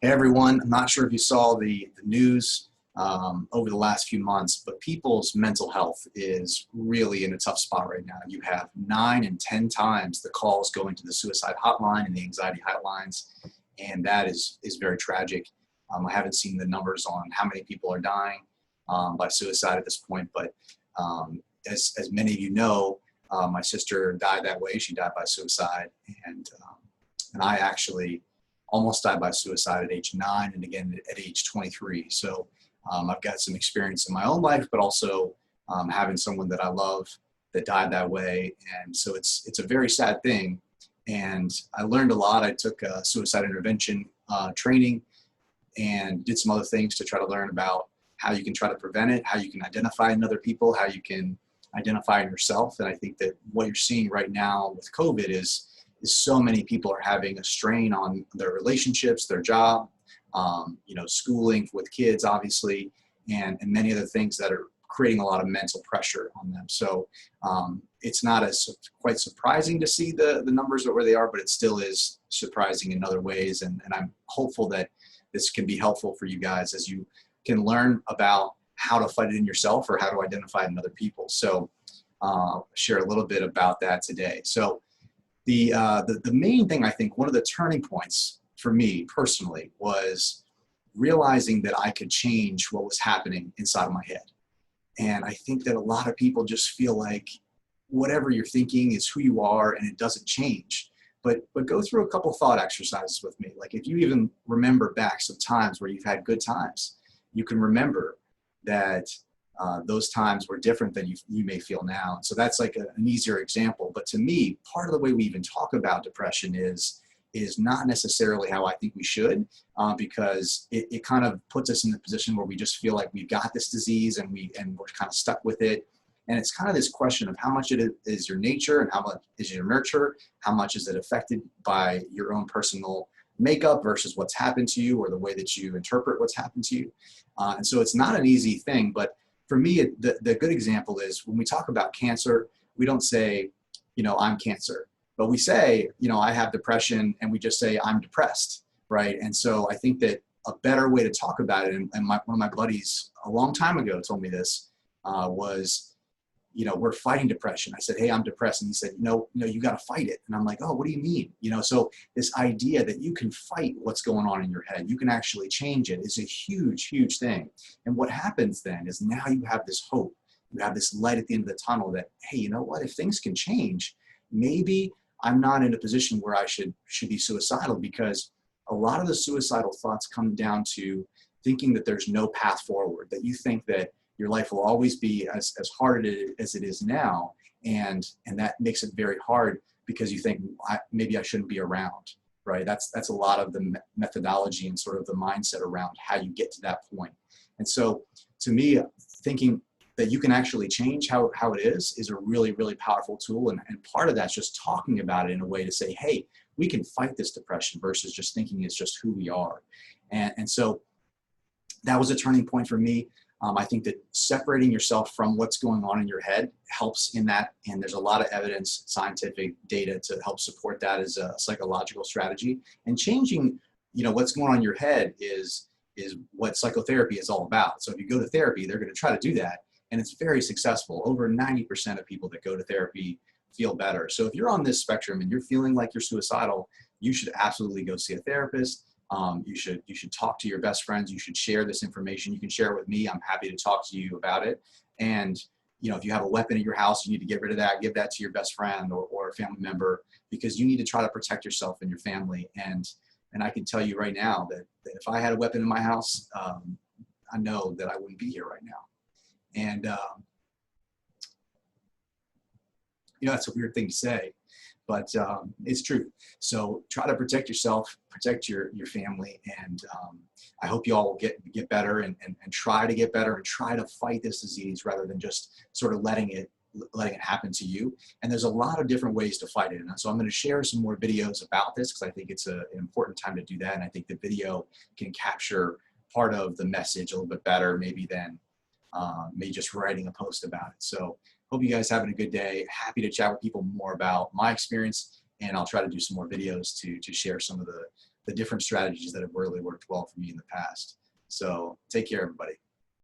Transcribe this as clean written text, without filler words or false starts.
Hey everyone, I'm not sure if you saw the news over the last few months, but people's mental health is really in a tough spot right now. You have 9 and 10 times the calls going to the suicide hotline and the anxiety hotlines, and that is very tragic. I haven't seen the numbers on how many people are dying by suicide at this point, but as many of you know, my sister died that way. She died by suicide, and I actually almost died by suicide at age 9 and again at age 23. So I've got some experience in my own life, but also having someone that I love that died that way. And so it's a very sad thing. And I learned a lot. I took suicide intervention training and did some other things to try to learn about how you can try to prevent it, how you can identify in other people, how you can identify in yourself. And I think that what you're seeing right now with COVID is so many people are having a strain on their relationships, their job, schooling with kids, obviously, and many other things that are creating a lot of mental pressure on them. So it's not as quite surprising to see the numbers where they are, but it still is surprising in other ways. And I'm hopeful that this can be helpful for you guys as you can learn about how to fight it in yourself or how to identify it in other people. So share a little bit about that today. So the main thing, I think, one of the turning points for me personally was realizing that I could change what was happening inside of my head. And I think that a lot of people just feel like whatever you're thinking is who you are and it doesn't change. But go through a couple thought exercises with me. Like if you even remember back some times where you've had good times, you can remember that those times were different than you may feel now. And so that's like an easier example. But to me, part of the way we even talk about depression is not necessarily how I think we should, because it kind of puts us in the position where we just feel like we've got this disease and we're kind of stuck with it. And it's kind of this question of how much it is your nature and how much is your nurture, how much is it affected by your own personal makeup versus what's happened to you or the way that you interpret what's happened to you. And so it's not an easy thing, but for me, the good example is when we talk about cancer, we don't say, I'm cancer, but we say, I have depression, and we just say, I'm depressed, right? And so I think that a better way to talk about it, and one of my buddies a long time ago told me this, was, we're fighting depression. I said, hey, I'm depressed. And he said, no, you got to fight it. And I'm like, oh, what do you mean? So this idea that you can fight what's going on in your head, you can actually change it, is a huge, huge thing. And what happens then is now you have this hope, you have this light at the end of the tunnel that, hey, you know what, if things can change, maybe I'm not in a position where I should be suicidal, because a lot of the suicidal thoughts come down to thinking that there's no path forward, that you think that your life will always be as hard as it is now. And that makes it very hard because you think maybe I shouldn't be around, right? That's a lot of the methodology and sort of the mindset around how you get to that point. And so to me, thinking that you can actually change how it is a really, really powerful tool. And part of that's just talking about it in a way to say, hey, we can fight this depression versus just thinking it's just who we are. And so that was a turning point for me. I think that separating yourself from what's going on in your head helps in that. And there's a lot of evidence, scientific data to help support that as a psychological strategy. And changing, what's going on in your head is what psychotherapy is all about. So if you go to therapy, they're going to try to do that. And it's very successful. Over 90% of people that go to therapy feel better. So if you're on this spectrum and you're feeling like you're suicidal, you should absolutely go see a therapist. You should talk to your best friends. You should share this information. You can share it with me. I'm happy to talk to you about it. And if you have a weapon at your house, you need to get rid of that. Give that to your best friend or a family member, because you need to try to protect yourself and your family. And I can tell you right now that if I had a weapon in my house, I know that I wouldn't be here right now. And that's a weird thing to say, but it's true. So try to protect yourself, protect your family, and I hope you all will get better and try to get better and try to fight this disease rather than just sort of letting it happen to you. And there's a lot of different ways to fight it. And so I'm going to share some more videos about this because I think it's an important time to do that. And I think the video can capture part of the message a little bit better maybe than me just writing a post about it. So hope you guys having a good day. Happy to chat with people more about my experience, and I'll try to do some more videos to share some of the the different strategies that have really worked well for me in the past. So take care, everybody.